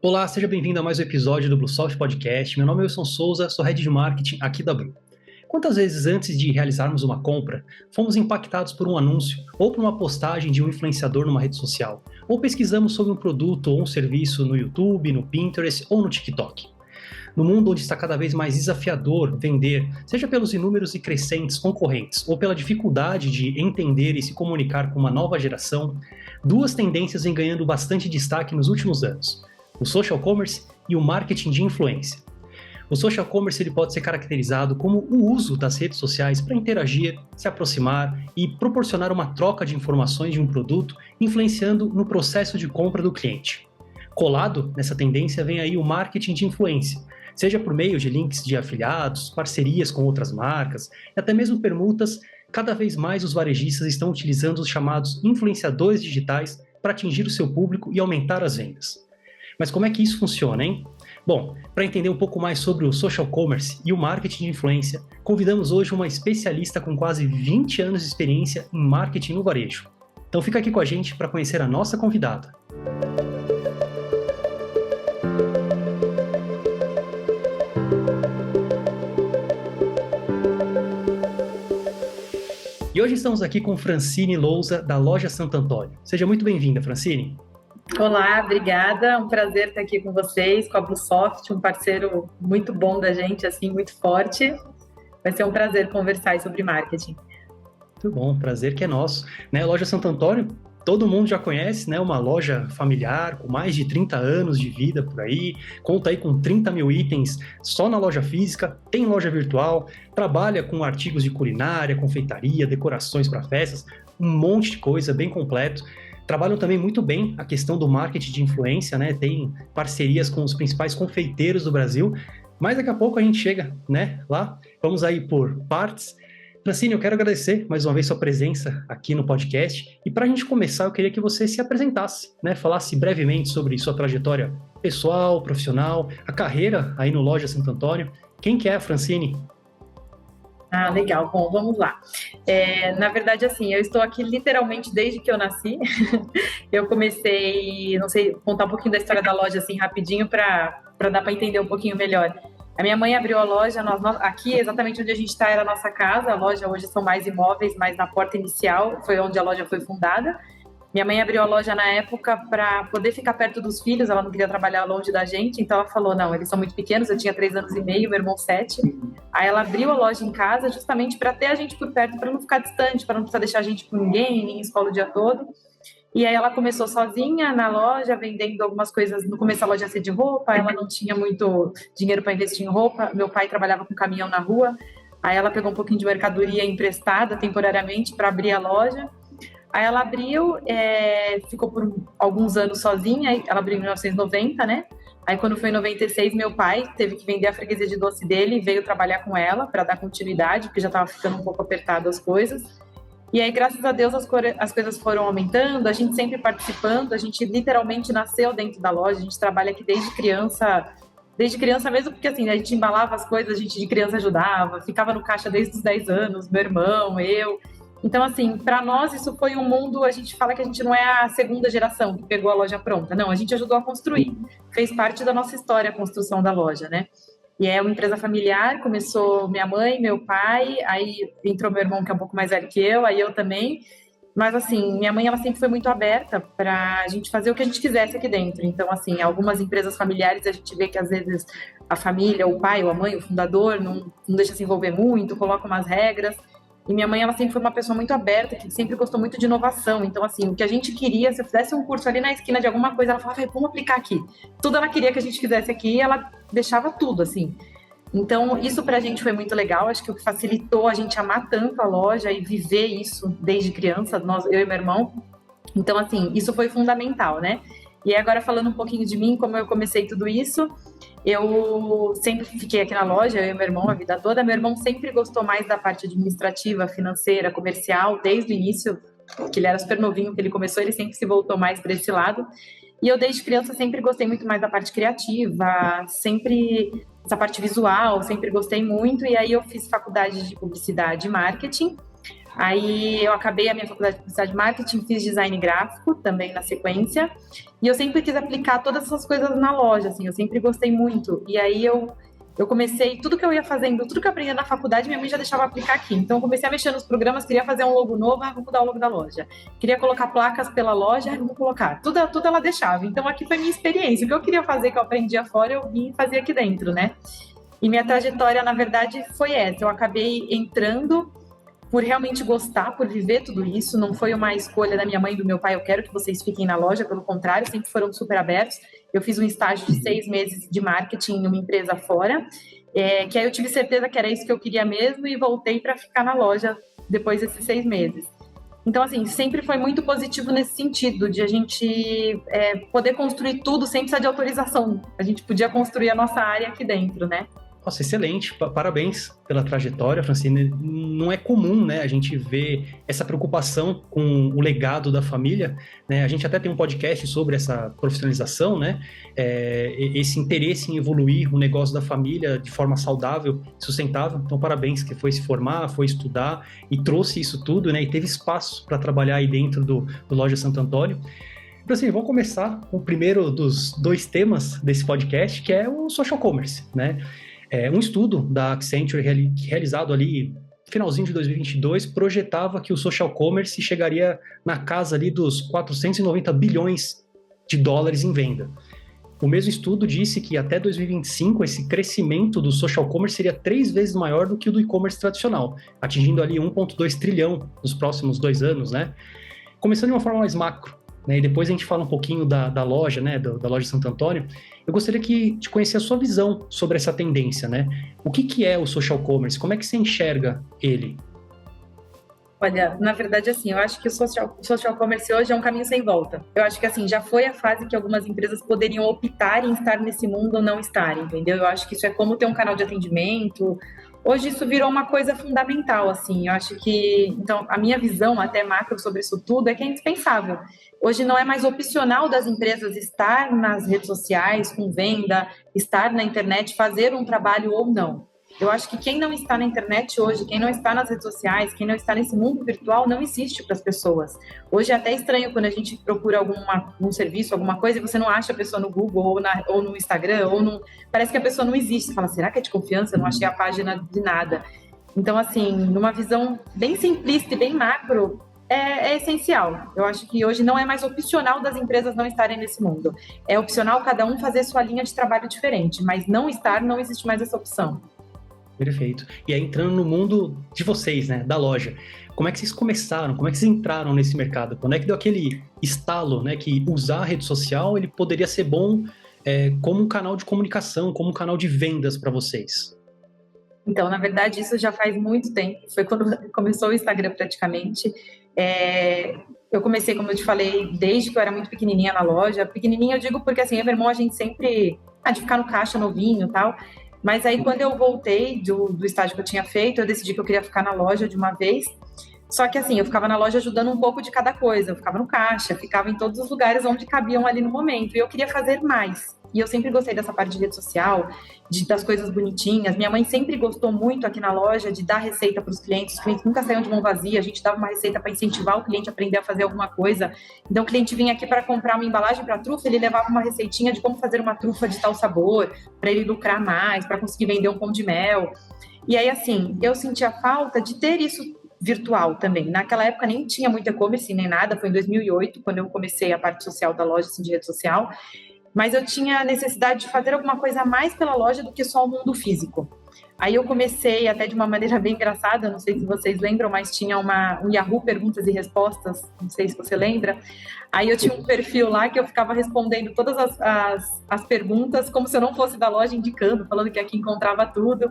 Olá, seja bem-vindo a mais um episódio do Bluesoft Podcast. Meu nome é Wilson Souza, sou Head de Marketing aqui da Blue. Quantas vezes antes de realizarmos uma compra, fomos impactados por um anúncio ou por uma postagem de um influenciador numa rede social? Ou pesquisamos sobre um produto ou um serviço no YouTube, no Pinterest ou no TikTok? No mundo onde está cada vez mais desafiador vender, seja pelos inúmeros e crescentes concorrentes ou pela dificuldade de entender e se comunicar com uma nova geração, duas tendências vêm ganhando bastante destaque nos últimos anos: o social commerce e o marketing de influência. O social commerce ele pode ser caracterizado como o uso das redes sociais para interagir, se aproximar e proporcionar uma troca de informações de um produto, influenciando no processo de compra do cliente. Colado nessa tendência vem aí o marketing de influência, seja por meio de links de afiliados, parcerias com outras marcas e até mesmo permutas. Cada vez mais os varejistas estão utilizando os chamados influenciadores digitais para atingir o seu público e aumentar as vendas. Mas como é que isso funciona, hein? Bom, para entender um pouco mais sobre o social commerce e o marketing de influência, convidamos hoje uma especialista com quase 20 anos de experiência em marketing no varejo. Então fica aqui com a gente para conhecer a nossa convidada. E hoje estamos aqui com Francine Lousa, da Loja Santo Antônio. Seja muito bem-vinda, Francine. Olá, obrigada. Um prazer estar aqui com vocês, com a Bluesoft, um parceiro muito bom da gente, assim, muito forte. Vai ser um prazer conversar sobre marketing. Muito bom, prazer que é nosso. A Loja Santo Antônio, todo mundo já conhece, né? Uma loja familiar com mais de 30 anos de vida por aí, conta aí com 30 mil itens só na loja física, tem loja virtual, trabalha com artigos de culinária, confeitaria, decorações para festas, um monte de coisa, bem completo. Trabalham também muito bem a questão do marketing de influência, né? Tem parcerias com os principais confeiteiros do Brasil, mas daqui a pouco a gente chega, né? Lá, vamos aí por partes. Francine, eu quero agradecer mais uma vez sua presença aqui no podcast. E para a gente começar, eu queria que você se apresentasse, né? Falasse brevemente sobre sua trajetória pessoal, profissional, a carreira aí no Loja Santo Antônio. Quem que é a Francine? Ah, legal. Bom, vamos lá. Na verdade, assim, eu estou aqui literalmente desde que eu nasci. Eu comecei, não sei, contar um pouquinho da história da loja, assim, rapidinho, para dar para entender um pouquinho melhor. A minha mãe abriu a loja, aqui, exatamente onde a gente está, era a nossa casa. A loja hoje são mais imóveis, mas na porta inicial foi onde a loja foi fundada. Minha mãe abriu a loja na época para poder ficar perto dos filhos, ela não queria trabalhar longe da gente, então ela falou, não, eles são muito pequenos, eu tinha 3 anos e meio, meu irmão 7. Aí ela abriu a loja em casa justamente para ter a gente por perto, para não ficar distante, para não precisar deixar a gente com ninguém, nem em escola o dia todo. E aí ela começou sozinha na loja, vendendo algumas coisas. No começo a loja ia ser de roupa, ela não tinha muito dinheiro para investir em roupa, meu pai trabalhava com caminhão na rua, aí ela pegou um pouquinho de mercadoria emprestada temporariamente para abrir a loja. Aí ela abriu, ficou por alguns anos sozinha, ela abriu em 1990, né? Aí quando foi em 96, meu pai teve que vender a freguesia de doce dele e veio trabalhar com ela para dar continuidade, porque já estava ficando um pouco apertado as coisas. E aí, graças a Deus, as coisas foram aumentando, a gente sempre participando, a gente literalmente nasceu dentro da loja, a gente trabalha aqui desde criança mesmo, porque assim, a gente embalava as coisas, a gente de criança ajudava, ficava no caixa desde os 10 anos, meu irmão, eu. Então, assim, para nós isso foi um mundo, a gente fala que a gente não é a segunda geração que pegou a loja pronta, não, a gente ajudou a construir, fez parte da nossa história a construção da loja, né? E é uma empresa familiar, começou minha mãe, meu pai, aí entrou meu irmão que é um pouco mais velho que eu, aí eu também, mas assim, minha mãe ela sempre foi muito aberta para a gente fazer o que a gente quisesse aqui dentro, então assim, algumas empresas familiares a gente vê que às vezes a família, o pai ou a mãe, o fundador não deixa se envolver muito, coloca umas regras. E minha mãe, ela sempre foi uma pessoa muito aberta, que sempre gostou muito de inovação. Então, assim, o que a gente queria, se eu fizesse um curso ali na esquina de alguma coisa, ela falava, vamos aplicar aqui. Tudo ela queria que a gente fizesse aqui e ela deixava tudo, assim. Então, isso pra gente foi muito legal. Acho que o que facilitou a gente amar tanto a loja e viver isso desde criança, eu e meu irmão. Então, assim, isso foi fundamental, né? E agora, falando um pouquinho de mim, como eu comecei tudo isso, eu sempre fiquei aqui na loja, eu e meu irmão, a vida toda. Meu irmão sempre gostou mais da parte administrativa, financeira, comercial, desde o início, que ele era super novinho, que ele começou, ele sempre se voltou mais para esse lado. E eu, desde criança, sempre gostei muito mais da parte criativa, sempre essa parte visual, sempre gostei muito. E aí eu fiz faculdade de publicidade e marketing. Aí eu acabei a minha faculdade de publicidade e marketing, fiz design gráfico também na sequência, e eu sempre quis aplicar todas essas coisas na loja, assim, eu sempre gostei muito. E aí eu comecei, tudo que eu ia fazendo, tudo que eu aprendia na faculdade, minha mãe já deixava aplicar aqui. Então eu comecei a mexer nos programas, queria fazer um logo novo, vou mudar o logo da loja. Queria colocar placas pela loja, vou colocar. Tudo ela deixava. Então aqui foi minha experiência. O que eu queria fazer, que eu aprendia fora, eu vim fazer aqui dentro, né? E minha trajetória, na verdade, foi essa. Eu acabei entrando por realmente gostar, por viver tudo isso. Não foi uma escolha da minha mãe e do meu pai, eu quero que vocês fiquem na loja, pelo contrário, sempre foram super abertos. Eu fiz um estágio de 6 meses de marketing em uma empresa fora, que aí eu tive certeza que era isso que eu queria mesmo e voltei para ficar na loja depois desses 6 meses. Então, assim, sempre foi muito positivo nesse sentido, de a gente poder construir tudo sem precisar de autorização. A gente podia construir a nossa área aqui dentro, né? Nossa, excelente. Parabéns pela trajetória, Francine. Não é comum, né, a gente ver essa preocupação com o legado da família, né? A gente até tem um podcast sobre essa profissionalização, né? Esse interesse em evoluir o negócio da família de forma saudável, sustentável. Então, parabéns que foi se formar, foi estudar e trouxe isso tudo, né? E teve espaço para trabalhar aí dentro do Loja Santo Antônio. Então, assim, vamos começar com o primeiro dos 2 temas desse podcast, que é o social commerce, né? Um estudo da Accenture realizado ali no finalzinho de 2022 projetava que o social commerce chegaria na casa ali dos 490 bilhões de dólares em venda. O mesmo estudo disse que até 2025 esse crescimento do social commerce seria 3 vezes maior do que o do e-commerce tradicional, atingindo ali 1,2 trilhão nos próximos 2 anos, né? Começando de uma forma mais macro, né? E depois a gente fala um pouquinho da loja, né? Da loja Santo Antônio. Eu gostaria de conhecer a sua visão sobre essa tendência, né? O que é o social commerce? Como é que você enxerga ele? Olha, na verdade, assim, eu acho que o social commerce hoje é um caminho sem volta. Eu acho que, assim, já foi a fase que algumas empresas poderiam optar em estar nesse mundo ou não estar, entendeu? Eu acho que isso é como ter um canal de atendimento. Hoje isso virou uma coisa fundamental, assim, eu acho que, então, a minha visão até macro sobre isso tudo é que é indispensável. Hoje não é mais opcional das empresas estar nas redes sociais, com venda, estar na internet, fazer um trabalho ou não. Eu acho que quem não está na internet hoje, quem não está nas redes sociais, quem não está nesse mundo virtual, não existe para as pessoas. Hoje é até estranho quando a gente procura algum serviço, alguma coisa, e você não acha a pessoa no Google ou no Instagram, parece que a pessoa não existe. Você fala, será que é de confiança? Eu não achei a página de nada. Então, assim, numa visão bem simplista e bem macro, é essencial. Eu acho que hoje não é mais opcional das empresas não estarem nesse mundo. É opcional cada um fazer sua linha de trabalho diferente, mas não existe mais essa opção. Perfeito. E aí, entrando no mundo de vocês, né, da loja, como é que vocês começaram? Como é que vocês entraram nesse mercado? Quando é que deu aquele estalo, né, que usar a rede social ele poderia ser bom como um canal de comunicação, como um canal de vendas para vocês? Então, na verdade, isso já faz muito tempo. Foi quando começou o Instagram praticamente. Eu comecei, como eu te falei, desde que eu era muito pequenininha na loja. Pequenininha eu digo porque, assim, eu e meu irmão, a gente sempre... de ficar no caixa novinho e tal. Mas aí, quando eu voltei do estágio que eu tinha feito, eu decidi que eu queria ficar na loja de uma vez. Só que, assim, eu ficava na loja ajudando um pouco de cada coisa. Eu ficava no caixa, ficava em todos os lugares onde cabiam ali no momento. E eu queria fazer mais. E eu sempre gostei dessa parte de rede social, das coisas bonitinhas. Minha mãe sempre gostou muito aqui na loja de dar receita para os clientes. Os clientes nunca saíam de mão vazia. A gente dava uma receita para incentivar o cliente a aprender a fazer alguma coisa. Então, o cliente vinha aqui para comprar uma embalagem para trufa, ele levava uma receitinha de como fazer uma trufa de tal sabor, para ele lucrar mais, para conseguir vender um pão de mel. E aí, assim, eu sentia falta de ter isso virtual também. Naquela época nem tinha muito e-commerce nem nada. Foi em 2008, quando eu comecei a parte social da loja, assim, de rede social. Mas eu tinha necessidade de fazer alguma coisa a mais pela loja do que só o mundo físico. Aí eu comecei até de uma maneira bem engraçada, não sei se vocês lembram, mas tinha um Yahoo Perguntas e Respostas, não sei se você lembra. Aí eu tinha um perfil lá que eu ficava respondendo todas as perguntas como se eu não fosse da loja, indicando, falando que aqui encontrava tudo.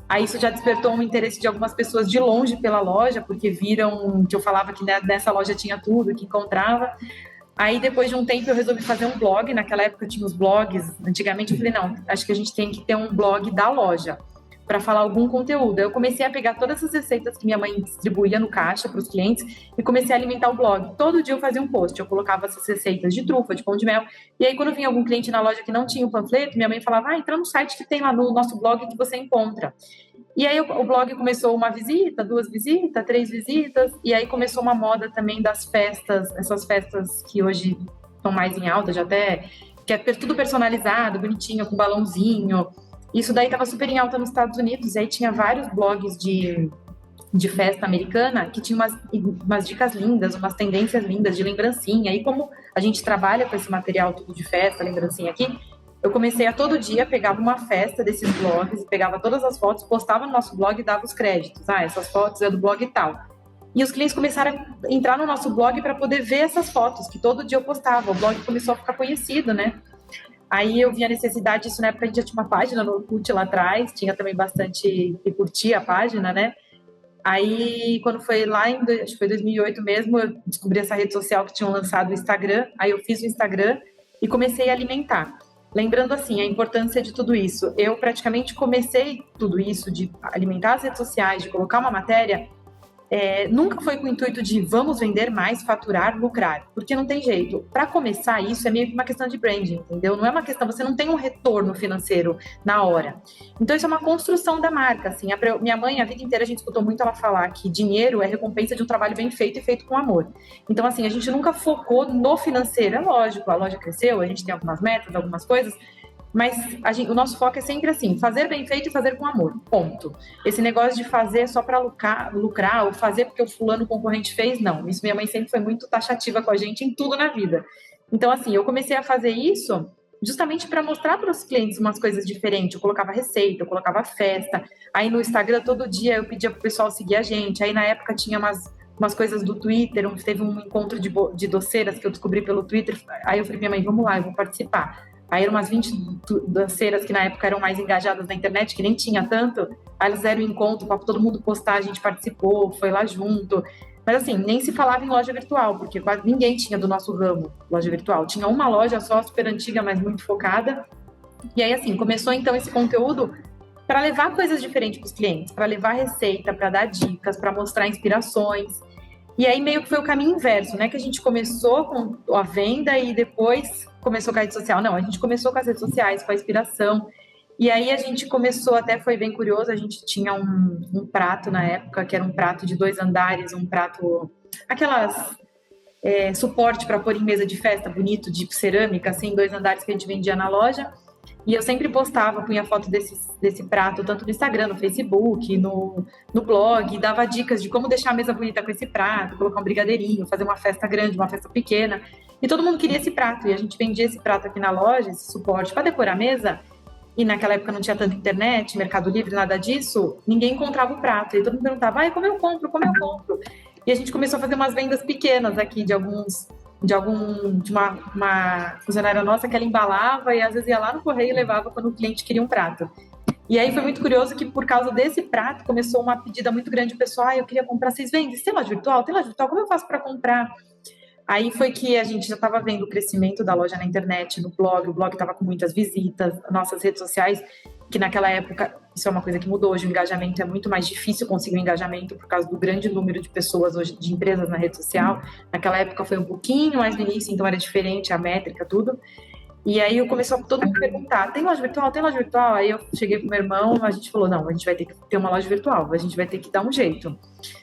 Aí isso já despertou um interesse de algumas pessoas de longe pela loja, porque viram que eu falava que nessa loja tinha tudo, que encontrava. Aí, depois de um tempo, eu resolvi fazer um blog. Naquela época, tinha os blogs. Antigamente, eu falei, não, acho que a gente tem que ter um blog da loja para falar algum conteúdo. Eu comecei a pegar todas essas receitas que minha mãe distribuía no caixa para os clientes e comecei a alimentar o blog. Todo dia eu fazia um post, eu colocava essas receitas de trufa, de pão de mel. E aí, quando vinha algum cliente na loja que não tinha o panfleto, minha mãe falava, entra no site que tem lá no nosso blog que você encontra. E aí o blog começou uma visita, 2 visitas, 3 visitas, e aí começou uma moda também das festas, essas festas que hoje estão mais em alta, já até, que é tudo personalizado, bonitinho, com balãozinho. Isso daí estava super em alta nos Estados Unidos, e aí tinha vários blogs de festa americana que tinha umas dicas lindas, umas tendências lindas de lembrancinha. E como a gente trabalha com esse material tudo de festa, lembrancinha aqui, eu comecei a todo dia, pegava uma festa desses blogs, pegava todas as fotos, postava no nosso blog e dava os créditos. Ah, essas fotos é do blog e tal. E os clientes começaram a entrar no nosso blog para poder ver essas fotos, que todo dia eu postava. O blog começou a ficar conhecido, né? Aí eu vi a necessidade, isso na época a gente já tinha uma página no Orkut lá atrás, tinha também bastante que curtia a página, né? Aí, quando foi lá acho que foi 2008 mesmo, eu descobri essa rede social que tinham lançado o Instagram, aí eu fiz o Instagram e comecei a alimentar. Lembrando, assim, a importância de tudo isso. Eu praticamente comecei tudo isso, de alimentar as redes sociais, de colocar uma matéria, nunca foi com o intuito de vamos vender mais, faturar, lucrar, porque não tem jeito. Para começar, isso é meio que uma questão de branding, entendeu? Não é uma questão, você não tem um retorno financeiro na hora. Então, isso é uma construção da marca, assim. Minha mãe, a vida inteira, a gente escutou muito ela falar que dinheiro é recompensa de um trabalho bem feito e feito com amor. Então, assim, a gente nunca focou no financeiro. É lógico, a loja cresceu, a gente tem algumas metas, algumas coisas, mas o nosso foco é sempre assim, fazer bem feito e fazer com amor, ponto. Esse negócio de fazer só para lucrar ou fazer porque o fulano concorrente fez, não. Isso minha mãe sempre foi muito taxativa com a gente em tudo na vida. Então, assim, eu comecei a fazer isso justamente para mostrar para os clientes umas coisas diferentes. Eu colocava receita, eu colocava festa. Aí no Instagram, todo dia, eu pedia para o pessoal seguir a gente. Aí na época tinha umas coisas do Twitter, teve um encontro de doceiras que eu descobri pelo Twitter. Aí eu falei, minha mãe, vamos lá, eu vou participar. Aí eram umas 20 danceiras que na época eram mais engajadas na internet, que nem tinha tanto. Aí eles fizeram um encontro para todo mundo postar, a gente participou, foi lá junto. Mas assim, nem se falava em loja virtual, porque quase ninguém tinha do nosso ramo loja virtual. Tinha uma loja só, super antiga, mas muito focada. E aí assim, começou então esse conteúdo para levar coisas diferentes para os clientes, para levar receita, para dar dicas, para mostrar inspirações. E aí meio que foi o caminho inverso, né? Que a gente começou com a venda e depois começou com a rede social. Não, a gente começou com as redes sociais, com a inspiração. E aí a gente começou, até foi bem curioso, a gente tinha um prato na época, que era um prato de 2 andares, um prato, aquelas suporte para pôr em mesa de festa, bonito, de cerâmica, assim, 2 andares que a gente vendia na loja. E eu sempre postava, punha foto desse prato, tanto no Instagram, no Facebook, no blog, dava dicas de como deixar a mesa bonita com esse prato, colocar um brigadeirinho, fazer uma festa grande, uma festa pequena. E todo mundo queria esse prato, e a gente vendia esse prato aqui na loja, esse suporte para decorar a mesa. E naquela época não tinha tanta internet, Mercado Livre, nada disso, ninguém encontrava o prato. E todo mundo perguntava, ai, como eu compro, como eu compro? E a gente começou a fazer umas vendas pequenas aqui de uma funcionária nossa que ela embalava e às vezes ia lá no correio e levava quando o cliente queria um prato. E aí foi muito curioso que por causa desse prato começou uma pedida muito grande, o pessoal, eu queria comprar, vocês vendem? Tem loja virtual? Tem loja virtual? Como eu faço para comprar? Aí foi que a gente já estava vendo o crescimento da loja na internet, no blog, o blog estava com muitas visitas, nossas redes sociais, que naquela época, isso é uma coisa que mudou, hoje o engajamento é muito mais difícil conseguir um engajamento por causa do grande número de pessoas hoje, de empresas na rede social. Naquela época foi um pouquinho mais no início, então era diferente a métrica, tudo. E aí começou todo mundo a perguntar, tem loja virtual? Tem loja virtual? Aí eu cheguei pro meu irmão, a gente falou, não, a gente vai ter que ter uma loja virtual, a gente vai ter que dar um jeito.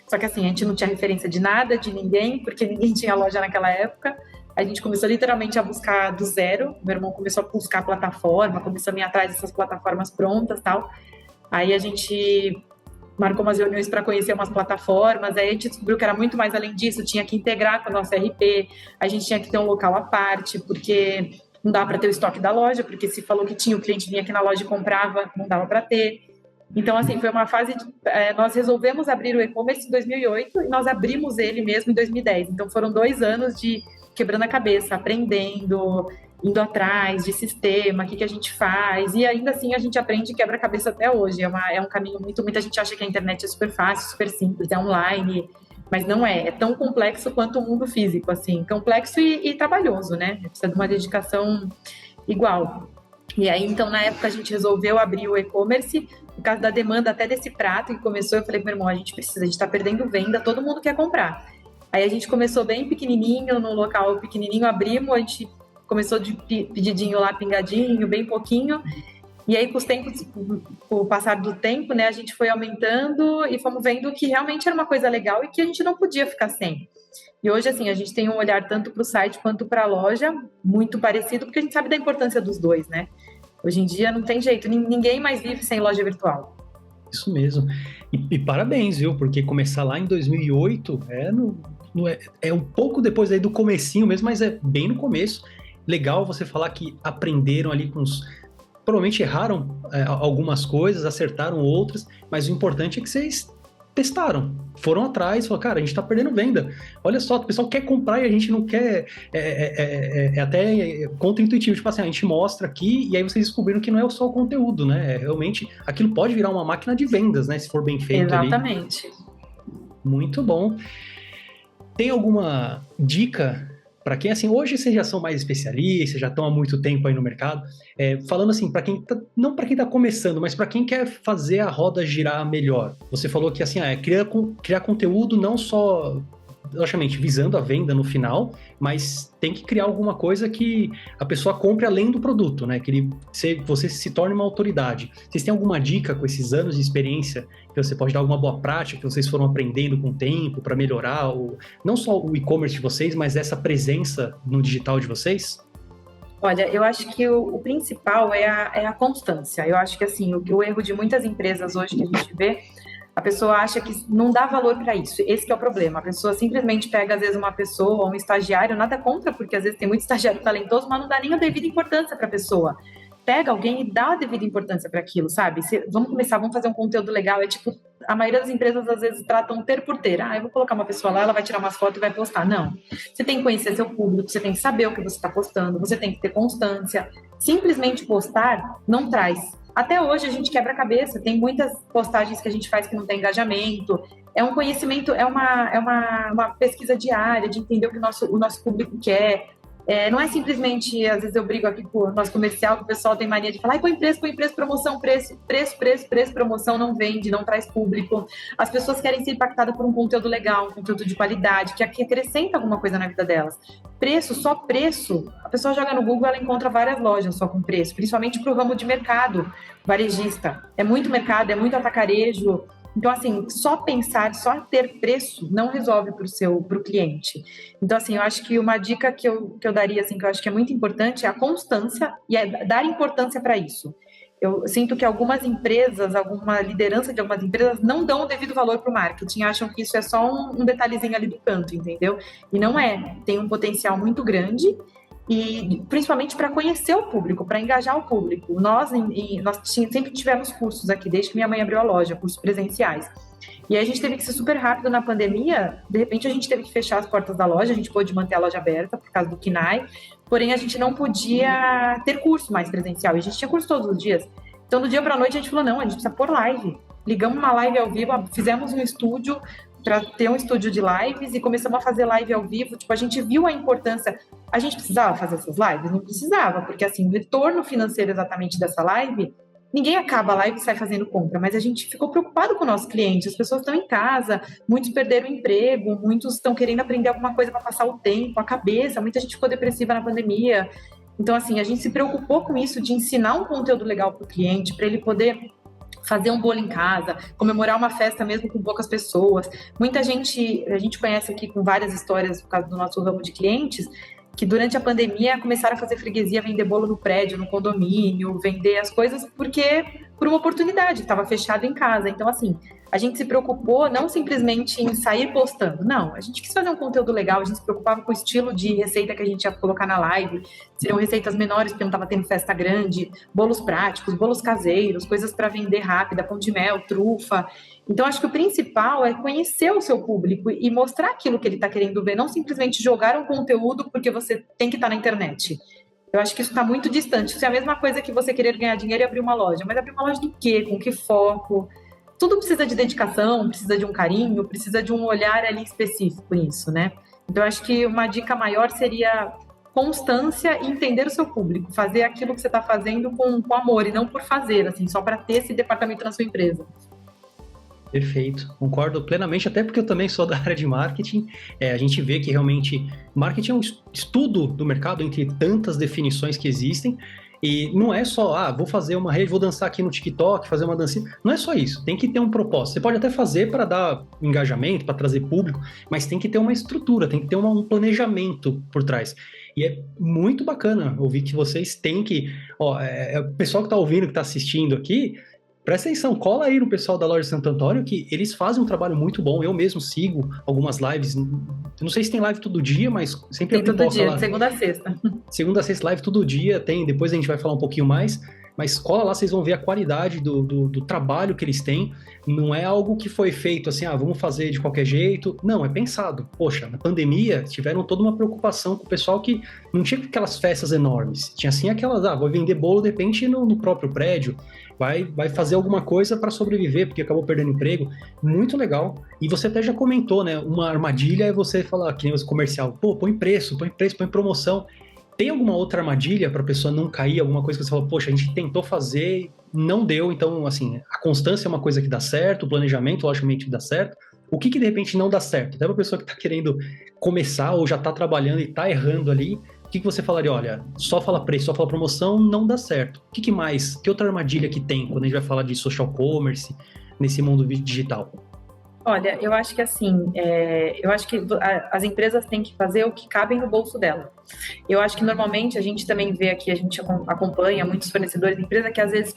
Só que assim, a gente não tinha referência de nada, de ninguém, porque ninguém tinha loja naquela época. A gente começou literalmente a buscar do zero. Meu irmão começou a buscar plataforma, começou a ir atrás dessas plataformas prontas e tal. Aí a gente marcou umas reuniões para conhecer umas plataformas. Aí a gente descobriu que era muito mais além disso, tinha que integrar com a nossa RP, a gente tinha que ter um local à parte, porque não dava para ter o estoque da loja, porque se falou que tinha, o cliente vinha aqui na loja e comprava, não dava para ter. Então, assim, foi uma fase nós resolvemos abrir o e-commerce em 2008 e nós abrimos ele mesmo em 2010. Então, foram 2 anos de quebrando a cabeça, aprendendo, indo atrás de sistema, o que a gente faz. E ainda assim, a gente aprende e quebra a cabeça até hoje. É um caminho muita gente acha que a internet é super fácil, super simples, é online, mas não é. É tão complexo quanto o mundo físico, assim. Complexo e trabalhoso, né? Precisa de uma dedicação igual. E aí, então, na época, a gente resolveu abrir o e-commerce, por causa da demanda até desse prato que começou. Eu falei pro meu irmão, a gente está perdendo venda, todo mundo quer comprar. Aí a gente começou bem pequenininho, no local pequenininho, abrimos, a gente começou de pedidinho lá, pingadinho, bem pouquinho. E aí, com o passar do tempo, né, a gente foi aumentando e fomos vendo que realmente era uma coisa legal e que a gente não podia ficar sem. E hoje, assim, a gente tem um olhar tanto para o site quanto para a loja muito parecido, porque a gente sabe da importância dos dois, né? Hoje em dia não tem jeito, ninguém mais vive sem loja virtual. Isso mesmo. E parabéns, viu? Porque começar lá em 2008 é um pouco depois aí do comecinho mesmo, mas é bem no começo. Legal você falar que aprenderam ali com os... Provavelmente erraram algumas coisas, acertaram outras, mas o importante é que vocês testaram, foram atrás, falaram, cara, a gente tá perdendo venda. Olha só, o pessoal quer comprar e a gente não quer. É até contra-intuitivo. Tipo assim, a gente mostra aqui e aí vocês descobriram que não é só o conteúdo, né? Realmente, aquilo pode virar uma máquina de vendas, né? Se for bem feito. Exatamente. Ali. Muito bom. Tem alguma dica para quem, assim, hoje vocês já são mais especialistas, já estão há muito tempo aí no mercado, falando assim, para quem não para quem está começando, mas para quem quer fazer a roda girar melhor. Você falou que, assim, criar conteúdo não só, logicamente, visando a venda no final, mas tem que criar alguma coisa que a pessoa compre além do produto, né? Que você se torne uma autoridade. Vocês têm alguma dica com esses anos de experiência que você pode dar alguma boa prática que vocês foram aprendendo com o tempo para melhorar não só o e-commerce de vocês, mas essa presença no digital de vocês? Olha, eu acho que o principal é a constância. Eu acho que, assim, o erro de muitas empresas hoje que a gente vê, a pessoa acha que não dá valor para isso. Esse que é o problema. A pessoa simplesmente pega, às vezes, uma pessoa, um estagiário, nada contra, porque às vezes tem muito estagiário talentoso, mas não dá nem a devida importância para a pessoa. Pega alguém e dá a devida importância para aquilo, sabe? Vamos fazer um conteúdo legal. É tipo, a maioria das empresas às vezes tratam ter por ter. Eu vou colocar uma pessoa lá, ela vai tirar umas fotos e vai postar. Não. Você tem que conhecer seu público, você tem que saber o que você está postando, você tem que ter constância. Simplesmente postar não traz. Até hoje a gente quebra a cabeça, tem muitas postagens que a gente faz que não tem engajamento. É um conhecimento, é uma pesquisa diária de entender o que o nosso público quer. Não é simplesmente, às vezes eu brigo aqui com o nosso comercial, que o pessoal tem mania de falar, põe preço, promoção, preço, promoção, não vende, não traz público. As pessoas querem ser impactadas por um conteúdo legal, um conteúdo de qualidade, que acrescenta alguma coisa na vida delas. Preço, só preço, a pessoa joga no Google, ela encontra várias lojas só com preço, principalmente para o ramo de mercado varejista. É muito mercado, é muito atacarejo. Então, assim, só ter preço não resolve para o cliente. Então, assim, eu acho que uma dica que eu daria, assim, que eu acho que é muito importante é a constância e é dar importância para isso. Eu sinto que algumas empresas, alguma liderança de algumas empresas não dão o devido valor para o marketing, acham que isso é só um detalhezinho ali do canto, entendeu? E não é. Tem um potencial muito grande e principalmente para conhecer o público, para engajar o público. Nós sempre tivemos cursos aqui, desde que minha mãe abriu a loja, cursos presenciais. E aí a gente teve que ser super rápido na pandemia, de repente a gente teve que fechar as portas da loja, a gente pôde manter a loja aberta por causa do KNAI, porém a gente não podia ter curso mais presencial, e a gente tinha curso todos os dias. Então, do dia para a noite, a gente falou, não, a gente precisa pôr live. Ligamos uma live ao vivo, fizemos um estúdio, para ter um estúdio de lives e começamos a fazer live ao vivo. Tipo, a gente viu a importância. A gente precisava fazer essas lives? Não precisava, porque assim, o retorno financeiro exatamente dessa live, ninguém acaba a live e sai fazendo compra, mas a gente ficou preocupado com o nosso cliente. As pessoas estão em casa, muitos perderam o emprego, muitos estão querendo aprender alguma coisa para passar o tempo, a cabeça, muita gente ficou depressiva na pandemia. Então, assim, a gente se preocupou com isso, de ensinar um conteúdo legal para o cliente, para ele poder fazer um bolo em casa, comemorar uma festa mesmo com poucas pessoas. Muita gente, a gente conhece aqui com várias histórias por causa do nosso ramo de clientes, que durante a pandemia começaram a fazer freguesia, vender bolo no prédio, no condomínio, vender as coisas por uma oportunidade, estava fechado em casa. Então, assim, a gente se preocupou não simplesmente em sair postando, não. A gente quis fazer um conteúdo legal, a gente se preocupava com o estilo de receita que a gente ia colocar na live. Seriam receitas menores, porque não estava tendo festa grande, bolos práticos, bolos caseiros, coisas para vender rápida, pão de mel, trufa. Então, acho que o principal é conhecer o seu público e mostrar aquilo que ele está querendo ver, não simplesmente jogar um conteúdo porque você tem que estar na internet. Eu acho que isso está muito distante. Isso é a mesma coisa que você querer ganhar dinheiro e abrir uma loja. Mas abrir uma loja do quê? Com que foco? Tudo precisa de dedicação, precisa de um carinho, precisa de um olhar ali específico nisso, né? Então, eu acho que uma dica maior seria constância e entender o seu público. Fazer aquilo que você está fazendo com amor e não por fazer, assim, só para ter esse departamento na sua empresa. Perfeito, concordo plenamente, até porque eu também sou da área de marketing. A gente vê que realmente marketing é um estudo do mercado entre tantas definições que existem E não é só, vou fazer uma rede, vou dançar aqui no TikTok, fazer uma dancinha. Não é só isso, tem que ter um propósito. Você pode até fazer para dar engajamento, para trazer público, mas tem que ter uma estrutura, tem que ter um planejamento por trás. E é muito bacana ouvir que vocês têm que... o pessoal que está ouvindo, que está assistindo aqui, presta atenção, cola aí no pessoal da loja Santo Antônio, que eles fazem um trabalho muito bom. Eu mesmo sigo algumas lives. Eu não sei se tem live todo dia, mas sempre tem todo dia, lá. de segunda a sexta. Segunda a sexta, live todo dia, tem. Depois a gente vai falar um pouquinho mais. Mas cola lá, vocês vão ver a qualidade do trabalho que eles têm. Não é algo que foi feito assim, vamos fazer de qualquer jeito. Não, é pensado. Poxa, na pandemia, tiveram toda uma preocupação com o pessoal que não tinha aquelas festas enormes. Tinha assim aquelas, vou vender bolo de repente no próprio prédio. Vai fazer alguma coisa para sobreviver, porque acabou perdendo emprego. Muito legal. E você até já comentou, né? Uma armadilha é você falar, que nem o comercial, põe preço, põe promoção. Tem alguma outra armadilha para a pessoa não cair? Alguma coisa que você fala, poxa, a gente tentou fazer, não deu. Então, assim, a constância é uma coisa que dá certo, o planejamento, logicamente, dá certo. O que de repente não dá certo? Até para a pessoa que está querendo começar ou já está trabalhando e está errando ali, o que você falaria? Olha, só fala preço, só fala promoção, não dá certo. O que mais? Que outra armadilha que tem quando a gente vai falar de social commerce nesse mundo digital? Olha, eu acho que assim, eu acho que as empresas têm que fazer o que cabe no bolso dela. Eu acho que normalmente a gente também vê aqui, a gente acompanha muitos fornecedores de empresa que às vezes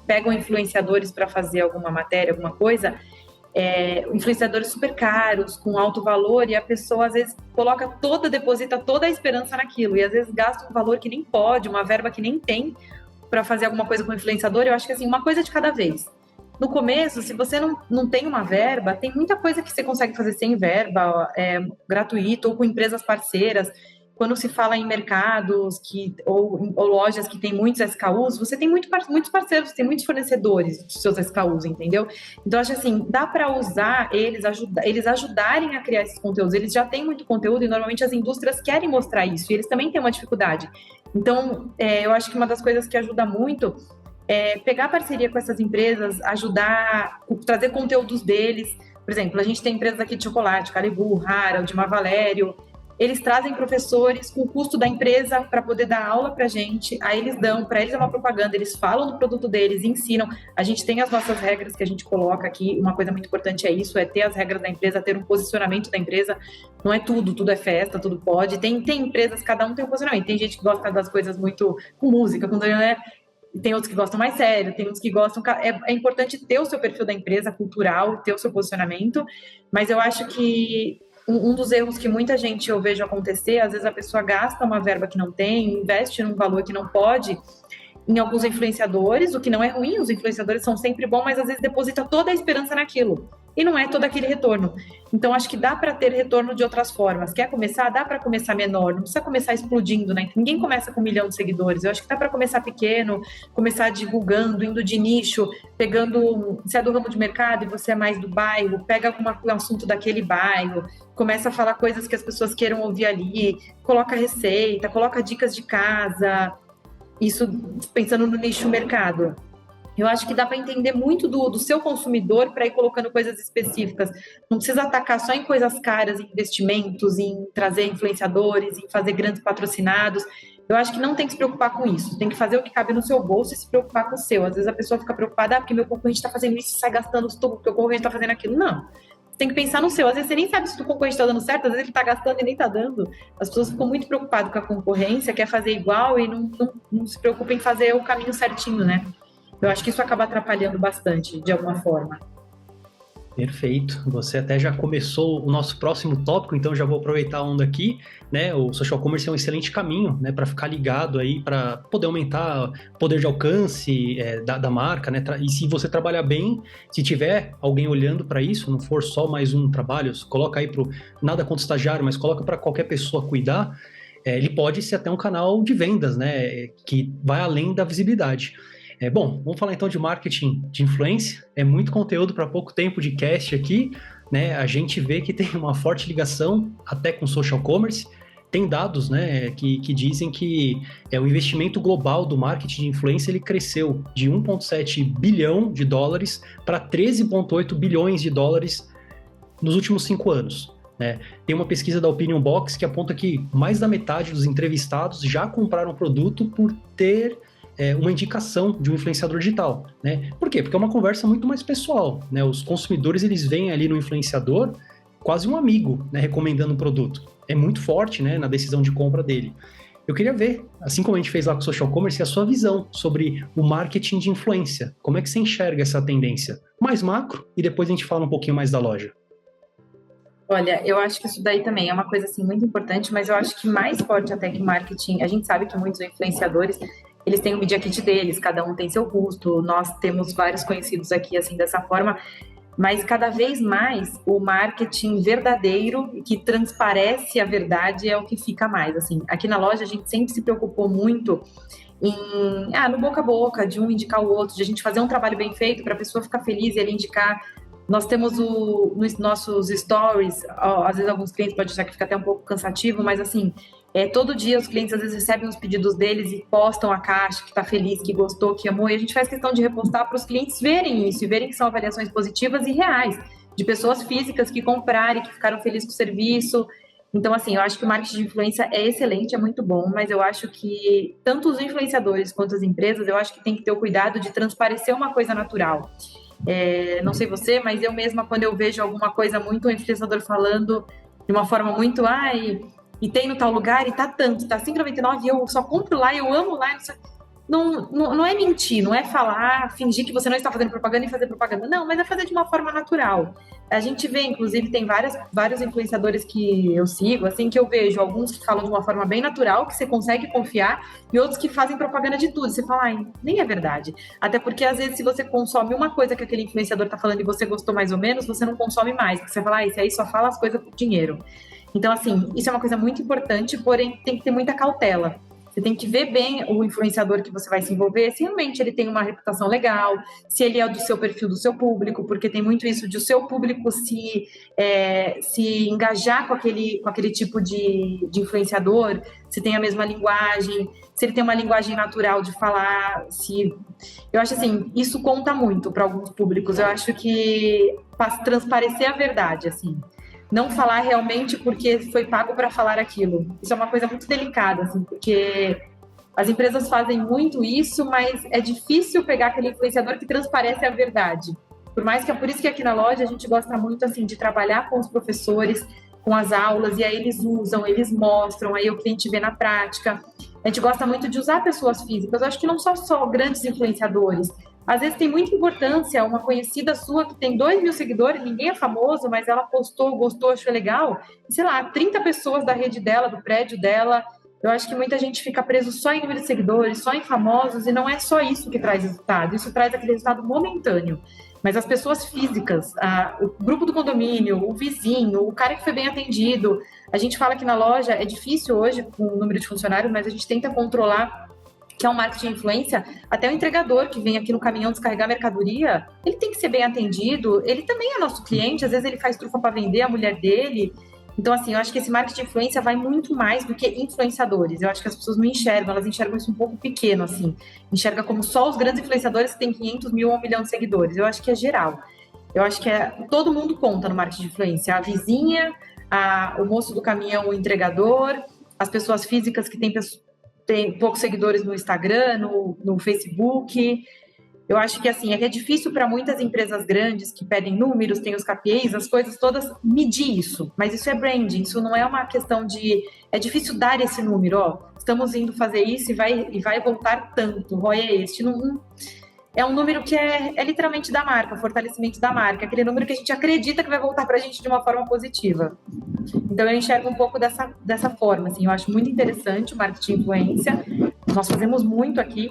pegam influenciadores para fazer alguma matéria, alguma coisa, influenciadores super caros, com alto valor, e a pessoa às vezes deposita toda a esperança naquilo, e às vezes gasta um valor que nem pode, uma verba que nem tem para fazer alguma coisa com o influenciador. Eu acho que assim, uma coisa de cada vez. No começo, se você não tem uma verba, tem muita coisa que você consegue fazer sem verba, gratuito, ou com empresas parceiras. Quando se fala em mercados ou lojas que tem muitos SKUs, você tem muitos parceiros, tem muitos fornecedores dos seus SKUs, entendeu? Então, acho assim, dá para usar eles ajudarem a criar esses conteúdos. Eles já têm muito conteúdo e normalmente as indústrias querem mostrar isso, e eles também têm uma dificuldade. Então, eu acho que uma das coisas que ajuda muito pegar parceria com essas empresas, ajudar, trazer conteúdos deles. Por exemplo, a gente tem empresas aqui de chocolate, Caribou, Harald, Valério. Eles trazem professores com o custo da empresa para poder dar aula para a gente. Aí eles dão, para eles é uma propaganda, eles falam do produto deles, ensinam. A gente tem as nossas regras que a gente coloca aqui. Uma coisa muito importante é isso, ter as regras da empresa, ter um posicionamento da empresa. Não é tudo é festa, tudo pode. Tem empresas, cada um tem um posicionamento. Tem gente que gosta das coisas muito com música, com tem outros que gostam mais sério, tem outros que gostam... É importante ter o seu perfil da empresa, cultural, ter o seu posicionamento, mas eu acho que um dos erros que muita gente eu vejo acontecer, às vezes a pessoa gasta uma verba que não tem, investe num valor que não pode, em alguns influenciadores, o que não é ruim, os influenciadores são sempre bons, mas às vezes deposita toda a esperança naquilo, e não é todo aquele retorno. Então, acho que dá para ter retorno de outras formas. Quer começar? Dá para começar menor, não precisa começar explodindo, né? Ninguém começa com 1 milhão de seguidores. Eu acho que dá para começar pequeno, começar divulgando, indo de nicho, pegando, se é do ramo de mercado e você é mais do bairro, pega um assunto daquele bairro, começa a falar coisas que as pessoas queiram ouvir ali, coloca receita, coloca dicas de casa, isso pensando no nicho mercado. Eu acho que dá para entender muito do seu consumidor para ir colocando coisas específicas. Não precisa atacar só em coisas caras, em investimentos, em trazer influenciadores, em fazer grandes patrocinados. Eu acho que não tem que se preocupar com isso. Tem que fazer o que cabe no seu bolso e se preocupar com o seu. Às vezes a pessoa fica preocupada, porque meu concorrente está fazendo isso e sai gastando tudo, porque o concorrente está fazendo aquilo. Não. Você tem que pensar no seu. Às vezes você nem sabe se o concorrente está dando certo, às vezes ele está gastando e nem está dando. As pessoas ficam muito preocupadas com a concorrência, quer fazer igual e não se preocupam em fazer o caminho certinho, né? Eu acho que isso acaba atrapalhando bastante, de alguma forma. Perfeito. Você até já começou o nosso próximo tópico, então já vou aproveitar a onda aqui, né? O social commerce é um excelente caminho, né, para ficar ligado aí, para poder aumentar o poder de alcance da marca, né? E se você trabalhar bem, se tiver alguém olhando para isso, não for só mais um trabalho, coloca aí nada contra o estagiário, mas coloca para qualquer pessoa cuidar, ele pode ser até um canal de vendas, né? Que vai além da visibilidade. Bom, vamos falar então de marketing de influência. É muito conteúdo para pouco tempo de cast aqui, né? A gente vê que tem uma forte ligação até com social commerce. Tem dados, né, que dizem que o investimento global do marketing de influência ele cresceu de 1,7 bilhão de dólares para 13,8 bilhões de dólares nos últimos 5 anos. Né? Tem uma pesquisa da Opinion Box que aponta que mais da metade dos entrevistados já compraram o produto por ter uma indicação de um influenciador digital, né? Por quê? Porque é uma conversa muito mais pessoal, né? Os consumidores, eles veem ali no influenciador quase um amigo, né, recomendando um produto. É muito forte, né, na decisão de compra dele. Eu queria ver, assim como a gente fez lá com o Social Commerce, a sua visão sobre o marketing de influência. Como é que você enxerga essa tendência? Mais macro, e depois a gente fala um pouquinho mais da loja. Olha, eu acho que isso daí também é uma coisa assim muito importante, mas eu acho que mais forte até que marketing, a gente sabe que muitos influenciadores, eles têm o media kit deles, cada um tem seu custo, nós temos vários conhecidos aqui assim dessa forma, mas cada vez mais o marketing verdadeiro, que transparece a verdade, é o que fica mais, assim. Aqui na loja a gente sempre se preocupou muito no boca a boca, de um indicar o outro, de a gente fazer um trabalho bem feito para a pessoa ficar feliz e ele indicar. Nós temos nos nossos stories, às vezes alguns clientes podem achar que fica até um pouco cansativo, mas assim, todo dia os clientes às vezes recebem os pedidos deles e postam a caixa, que está feliz, que gostou, que amou, e a gente faz questão de repostar para os clientes verem isso, e verem que são avaliações positivas e reais, de pessoas físicas que compraram e que ficaram felizes com o serviço. Então, assim, eu acho que o marketing de influência é excelente, é muito bom, mas eu acho que tanto os influenciadores quanto as empresas, eu acho que tem que ter o cuidado de transparecer uma coisa natural. Não sei você, mas eu mesma, quando eu vejo alguma coisa muito, um influenciador falando de uma forma muito, e tem no tal lugar, e tá tanto, tá R$5,99, e eu só compro lá, eu amo lá, não é mentir, não é falar, fingir que você não está fazendo propaganda e fazer propaganda, não, mas é fazer de uma forma natural. A gente vê, inclusive, tem vários influenciadores que eu sigo, assim, que eu vejo alguns que falam de uma forma bem natural, que você consegue confiar, e outros que fazem propaganda de tudo. Você fala, nem é verdade. Até porque, às vezes, se você consome uma coisa que aquele influenciador tá falando e você gostou mais ou menos, você não consome mais, porque você fala, esse aí só fala as coisas por dinheiro. Então, assim, isso é uma coisa muito importante, porém tem que ter muita cautela. Você tem que ver bem o influenciador que você vai se envolver, se realmente ele tem uma reputação legal, se ele é do seu perfil, do seu público, porque tem muito isso de o seu público se engajar com aquele tipo de influenciador, se tem a mesma linguagem, se ele tem uma linguagem natural de falar, eu acho assim, isso conta muito para alguns públicos. Eu acho que transparecer a verdade, assim. Não falar realmente porque foi pago para falar aquilo. Isso é uma coisa muito delicada, assim, porque as empresas fazem muito isso, mas é difícil pegar aquele influenciador que transparece a verdade. Por isso que aqui na loja a gente gosta muito assim de trabalhar com os professores, com as aulas, e aí eles usam, eles mostram, aí o cliente vê na prática. A gente gosta muito de usar pessoas físicas. Eu acho que não só grandes influenciadores. Às vezes tem muita importância, uma conhecida sua que tem 2.000 seguidores, ninguém é famoso, mas ela postou, gostou, achou legal, sei lá, 30 pessoas da rede dela, do prédio dela. Eu acho que muita gente fica preso só em número de seguidores, só em famosos, e não é só isso que traz resultado, isso traz aquele resultado momentâneo. Mas as pessoas físicas, o grupo do condomínio, o vizinho, o cara que foi bem atendido, a gente fala que na loja é difícil hoje com o número de funcionários, mas a gente tenta controlar, que é um marketing de influência, até o entregador que vem aqui no caminhão descarregar mercadoria, ele tem que ser bem atendido, ele também é nosso cliente, às vezes ele faz trufa para vender a mulher dele. Então, assim, eu acho que esse marketing de influência vai muito mais do que influenciadores. Eu acho que as pessoas não enxergam, elas enxergam isso um pouco pequeno, assim. Enxerga como só os grandes influenciadores que têm 500 mil ou 1 milhão de seguidores. Eu acho que é geral. Eu acho que todo mundo conta no marketing de influência. A vizinha, o moço do caminhão, o entregador, as pessoas físicas que têm poucos seguidores no Instagram, no Facebook. Eu acho que assim, é difícil para muitas empresas grandes que pedem números, tem os KPIs, as coisas todas, medir isso. Mas isso é branding, isso não é uma questão de... É difícil dar esse número, estamos indo fazer isso e vai voltar tanto, ROI é este. É um número que é literalmente da marca, fortalecimento da marca, aquele número que a gente acredita que vai voltar para a gente de uma forma positiva. Então, eu enxergo um pouco dessa forma, assim, eu acho muito interessante o marketing de influência, nós fazemos muito aqui,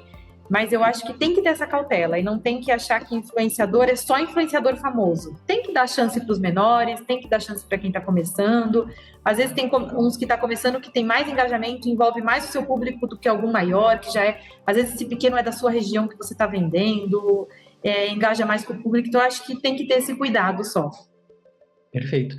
mas eu acho que tem que ter essa cautela e não tem que achar que influenciador é só influenciador famoso. Tem que dar chance para os menores, tem que dar chance para quem está começando. Às vezes tem uns que está começando que tem mais engajamento, envolve mais o seu público do que algum maior, que já é... Às vezes esse pequeno é da sua região que você está vendendo, engaja mais com o público. Então, eu acho que tem que ter esse cuidado só. Perfeito.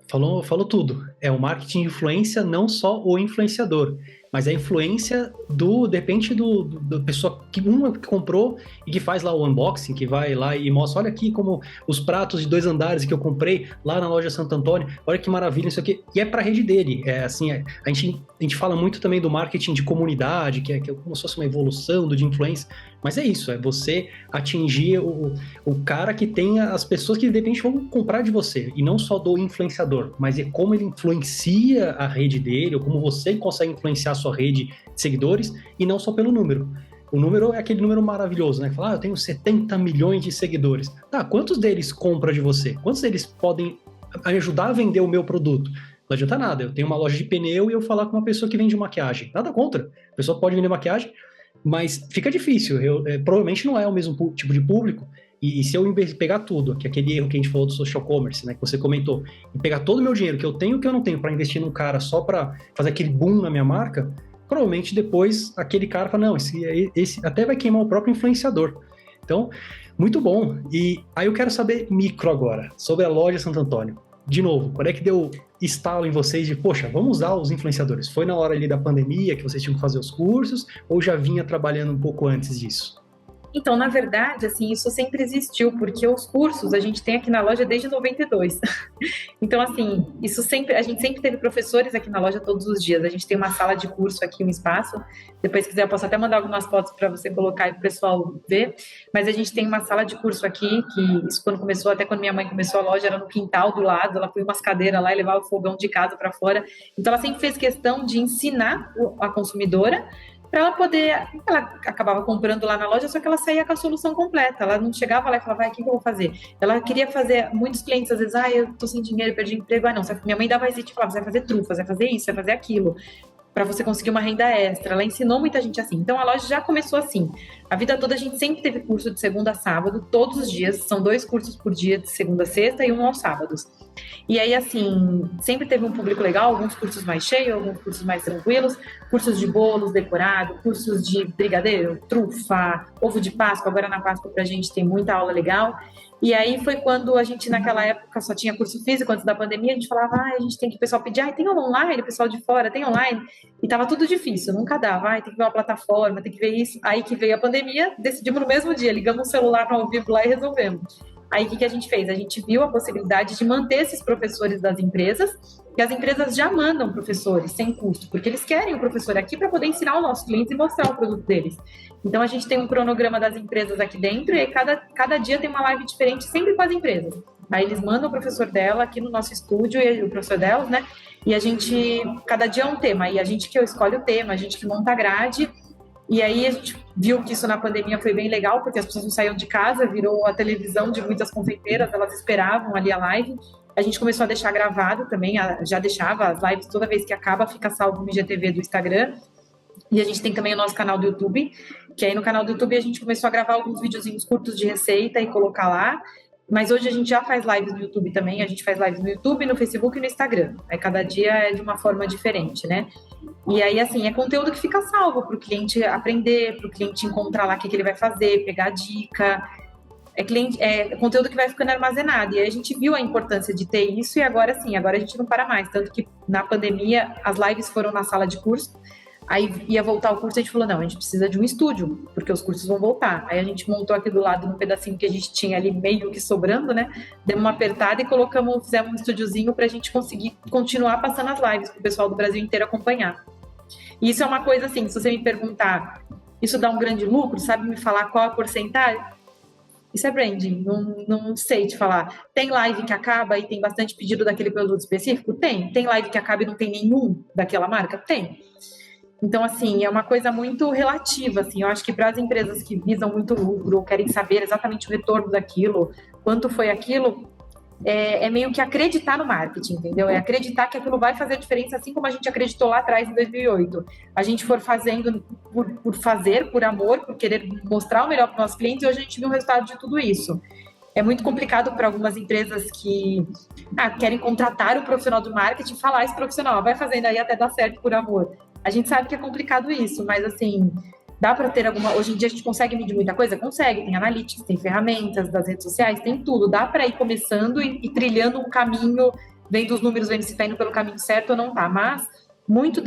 Falou tudo. É o marketing de influência, não só o influenciador. mas é a influência de repente, do pessoa que comprou e que faz lá o unboxing, que vai lá e mostra, olha aqui como os pratos de 2 andares que eu comprei lá na loja Santo Antônio, olha que maravilha isso aqui, e é para a rede dele, assim, a gente fala muito também do marketing de comunidade, que é como se fosse uma evolução de influência, mas é isso, é você atingir o cara que tem as pessoas que de repente vão comprar de você, e não só do influenciador, mas é como ele influencia a rede dele, ou como você consegue influenciar a sua rede de seguidores, e não só pelo número. O número é aquele número maravilhoso, né? Fala, eu tenho 70 milhões de seguidores. Tá, quantos deles compram de você? Quantos deles podem ajudar a vender o meu produto? Não adianta nada, eu tenho uma loja de pneu e eu falar com uma pessoa que vende maquiagem. Nada contra, a pessoa pode vender maquiagem, mas fica difícil, provavelmente não é o mesmo tipo de público, e se eu pegar tudo, que é aquele erro que a gente falou do social commerce, né, que você comentou, e pegar todo o meu dinheiro que eu tenho e que eu não tenho para investir num cara só para fazer aquele boom na minha marca, provavelmente depois aquele cara fala, não, esse até vai queimar o próprio influenciador. Então, muito bom. E aí eu quero saber micro agora, sobre a loja Santo Antônio. De novo, quando é que deu estalo em vocês de, poxa, vamos usar os influenciadores? Foi na hora ali da pandemia que vocês tinham que fazer os cursos ou já vinha trabalhando um pouco antes disso? Então, na verdade, assim, isso sempre existiu, porque os cursos a gente tem aqui na loja desde 92. Então, assim, a gente sempre teve professores aqui na loja todos os dias. A gente tem uma sala de curso aqui, um espaço. Depois, se quiser, eu posso até mandar algumas fotos para você colocar e para o pessoal ver. Mas a gente tem uma sala de curso aqui, que isso quando começou, até quando minha mãe começou a loja, era no quintal do lado. Ela põe umas cadeiras lá e levava o fogão de casa para fora. Então, ela sempre fez questão de ensinar a consumidora para ela poder, ela acabava comprando lá na loja, só que ela saía com a solução completa, ela não chegava lá e falava, o que eu vou fazer? Ela queria fazer, muitos clientes às vezes, eu tô sem dinheiro, perdi emprego, não, minha mãe dava hesite e falava, você vai fazer trufas, vai fazer isso, vai fazer aquilo, para você conseguir uma renda extra. Ela ensinou muita gente assim. Então a loja já começou assim. A vida toda a gente sempre teve curso de segunda a sábado, todos os dias. São 2 cursos por dia, de segunda a sexta e 1 aos sábados. E aí, assim, sempre teve um público legal, alguns cursos mais cheios, alguns cursos mais tranquilos, cursos de bolos decorado, cursos de brigadeiro, trufa, ovo de Páscoa. Agora na Páscoa pra gente tem muita aula legal. E aí foi quando a gente, naquela época, só tinha curso físico, antes da pandemia, a gente falava, a gente tem que, o pessoal pedir, tem aula online, o pessoal de fora tem online, e tava tudo difícil, nunca dava, tem que ver uma plataforma, tem que ver isso. Aí que veio a pandemia, decidimos no mesmo dia, ligamos o celular ao vivo lá e resolvemos. Aí, o que a gente fez? A gente viu a possibilidade de manter esses professores das empresas, e as empresas já mandam professores sem custo, porque eles querem o professor aqui para poder ensinar os nossos clientes e mostrar o produto deles. Então, a gente tem um cronograma das empresas aqui dentro, e aí cada dia tem uma live diferente, sempre com as empresas. Aí, eles mandam o professor dela aqui no nosso estúdio, e o professor delas, né? E a gente, cada dia é um tema, e a gente que escolhe o tema, a gente que monta a grade. E aí a gente viu que isso na pandemia foi bem legal, porque as pessoas não saíam de casa, virou a televisão de muitas confeiteiras, elas esperavam ali a live. A gente começou a deixar gravado também, já deixava as lives, toda vez que acaba, fica salvo no IGTV do Instagram. E a gente tem também o nosso canal do YouTube, que aí no canal do YouTube a gente começou a gravar alguns videozinhos curtos de receita e colocar lá. Mas hoje a gente já faz lives no YouTube também, a gente faz lives no YouTube, no Facebook e no Instagram. Aí cada dia é de uma forma diferente, né? E aí, assim, é conteúdo que fica salvo para o cliente aprender, para o cliente encontrar lá o que ele vai fazer, pegar dica. É conteúdo que vai ficando armazenado. E aí a gente viu a importância de ter isso e agora sim, agora a gente não para mais. Tanto que na pandemia as lives foram na sala de curso. Aí ia voltar o curso, a gente falou, não, a gente precisa de um estúdio, porque os cursos vão voltar. Aí a gente montou aqui do lado, num pedacinho que a gente tinha ali meio que sobrando, né? Demos uma apertada e fizemos um estúdiozinho pra gente conseguir continuar passando as lives pro pessoal do Brasil inteiro acompanhar. E isso é uma coisa assim, se você me perguntar, isso dá um grande lucro, sabe me falar qual a porcentagem? Isso é branding, não sei te falar. Tem live que acaba e tem bastante pedido daquele produto específico? Tem. Tem live que acaba e não tem nenhum daquela marca? Tem. Então, assim, é uma coisa muito relativa, assim, eu acho que para as empresas que visam muito lucro, ou querem saber exatamente o retorno daquilo, quanto foi aquilo, é meio que acreditar no marketing, entendeu? É acreditar que aquilo vai fazer diferença, assim como a gente acreditou lá atrás, em 2008. A gente for fazendo por fazer, por amor, por querer mostrar o melhor para os nossos clientes, e hoje a gente viu o resultado de tudo isso. É muito complicado para algumas empresas que querem contratar o profissional do marketing, falar esse profissional, vai fazendo aí até dar certo por amor. A gente sabe que é complicado isso, mas assim, dá para ter alguma... Hoje em dia a gente consegue medir muita coisa? Consegue, tem analytics, tem ferramentas das redes sociais, tem tudo. Dá para ir começando e trilhando um caminho, vendo os números, vendo se está indo pelo caminho certo ou não está. Mas muito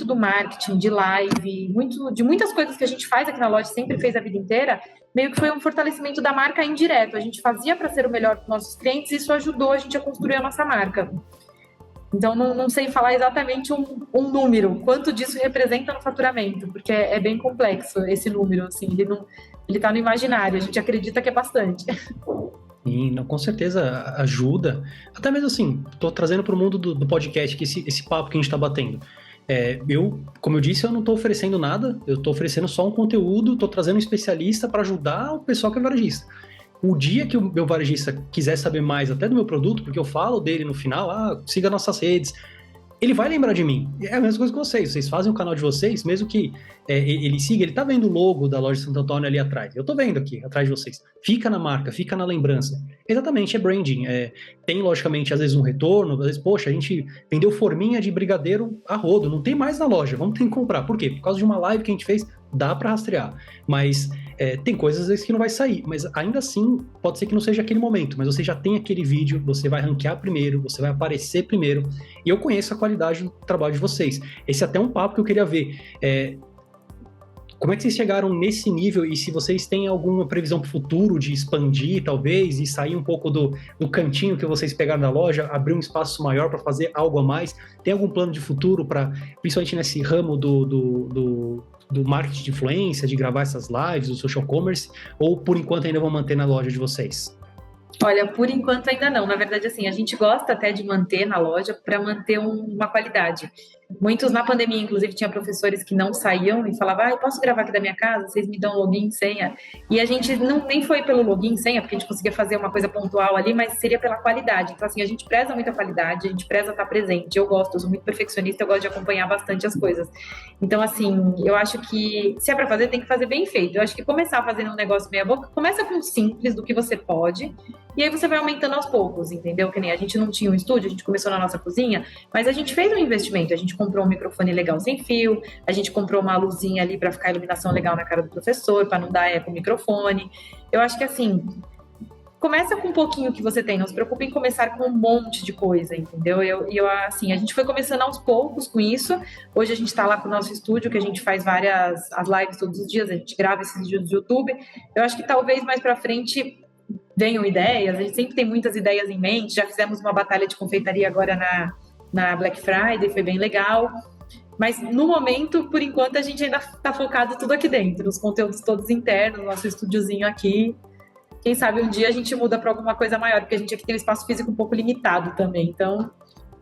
do marketing, de live, de muitas coisas que a gente faz aqui na loja, sempre fez a vida inteira, meio que foi um fortalecimento da marca indireto. A gente fazia para ser o melhor para os nossos clientes e isso ajudou a gente a construir a nossa marca. Então, não sei falar exatamente um número, quanto disso representa no faturamento, porque é bem complexo esse número, assim, ele tá no imaginário, a gente acredita que é bastante. E não, com certeza ajuda. Até mesmo assim, tô trazendo para o mundo do podcast que esse papo que a gente está batendo. Como eu disse, eu não estou oferecendo nada, eu estou oferecendo só um conteúdo, estou trazendo um especialista para ajudar o pessoal que é varejista. O dia que o meu varejista quiser saber mais até do meu produto, porque eu falo dele no final, siga nossas redes, ele vai lembrar de mim. É a mesma coisa que vocês fazem o canal de vocês, mesmo que ele siga, ele tá vendo o logo da loja de Santo Antônio ali atrás. Eu tô vendo aqui, atrás de vocês. Fica na marca, fica na lembrança. Exatamente, é branding. Tem, logicamente, às vezes um retorno, às vezes, poxa, a gente vendeu forminha de brigadeiro a rodo, não tem mais na loja, vamos ter que comprar. Por quê? Por causa de uma live que a gente fez, dá para rastrear. Mas tem coisas, às vezes, que não vai sair. Mas ainda assim, pode ser que não seja aquele momento, mas você já tem aquele vídeo, você vai ranquear primeiro, você vai aparecer primeiro. E eu conheço a qualidade do trabalho de vocês. Esse é até um papo que eu queria ver. Como é que vocês chegaram nesse nível e se vocês têm alguma previsão para o futuro de expandir, talvez, e sair um pouco do cantinho que vocês pegaram da loja, abrir um espaço maior para fazer algo a mais? Tem algum plano de futuro para, principalmente nesse ramo do marketing de influência, de gravar essas lives, do social commerce, ou por enquanto ainda vão manter na loja de vocês? Olha, por enquanto ainda não. Na verdade, assim, a gente gosta até de manter na loja para manter uma qualidade. Muitos, na pandemia, inclusive, tinha professores que não saíam e falavam, eu posso gravar aqui da minha casa? Vocês me dão login, senha? E a gente nem foi pelo login, senha, porque a gente conseguia fazer uma coisa pontual ali, mas seria pela qualidade. Então, assim, a gente preza muito a qualidade, a gente preza estar presente. Eu sou muito perfeccionista, eu gosto de acompanhar bastante as coisas. Então, assim, eu acho que se é para fazer, tem que fazer bem feito. Eu acho que começar fazendo um negócio meia boca, começa com o simples do que você pode, e aí você vai aumentando aos poucos, entendeu? Que nem a gente não tinha um estúdio, a gente começou na nossa cozinha, mas a gente fez um investimento, a gente comprou um microfone legal sem fio, a gente comprou uma luzinha ali para ficar a iluminação legal na cara do professor, para não dar eco no microfone. Eu acho que assim, começa com um pouquinho que você tem, não se preocupe em começar com um monte de coisa, entendeu? Assim, a gente foi começando aos poucos com isso. Hoje a gente está lá com o nosso estúdio, que a gente faz as lives todos os dias, a gente grava esses vídeos do YouTube. Eu acho que talvez mais para frente venham ideias, a gente sempre tem muitas ideias em mente, já fizemos uma batalha de confeitaria agora na Black Friday, foi bem legal, mas no momento, por enquanto, a gente ainda está focado tudo aqui dentro, os conteúdos todos internos, nosso estúdiozinho aqui. Quem sabe um dia a gente muda para alguma coisa maior, porque a gente aqui tem um espaço físico um pouco limitado também, então...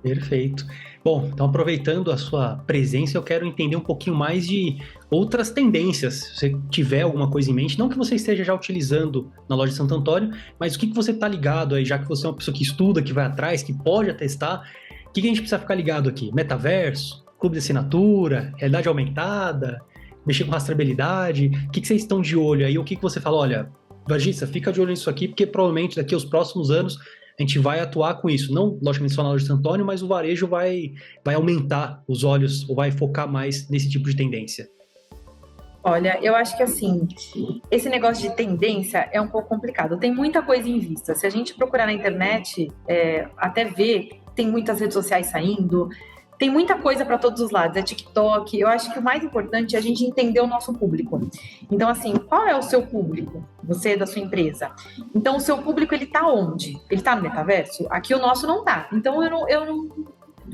Perfeito. Bom, então aproveitando a sua presença, eu quero entender um pouquinho mais de outras tendências. Se você tiver alguma coisa em mente, não que você esteja já utilizando na loja de Santo Antônio, mas o que você está ligado aí, já que você é uma pessoa que estuda, que vai atrás, que pode atestar, o que a gente precisa ficar ligado aqui? Metaverso, clube de assinatura, realidade aumentada, mexer com rastreabilidade, o que vocês estão de olho aí? O que você fala, olha, varejista, fica de olho nisso aqui, porque provavelmente daqui aos próximos anos a gente vai atuar com isso. Não, logicamente, só na loja de Santo Antônio, mas o varejo vai aumentar os olhos ou vai focar mais nesse tipo de tendência. Olha, eu acho que assim, esse negócio de tendência é um pouco complicado. Tem muita coisa em vista. Se a gente procurar na internet, até ver, tem muitas redes sociais saindo, tem muita coisa para todos os lados, é TikTok. Eu acho que o mais importante é a gente entender o nosso público. Então, assim, qual é o seu público? Você da sua empresa. Então, o seu público, ele tá onde? Ele tá no metaverso? Aqui o nosso não tá. Então,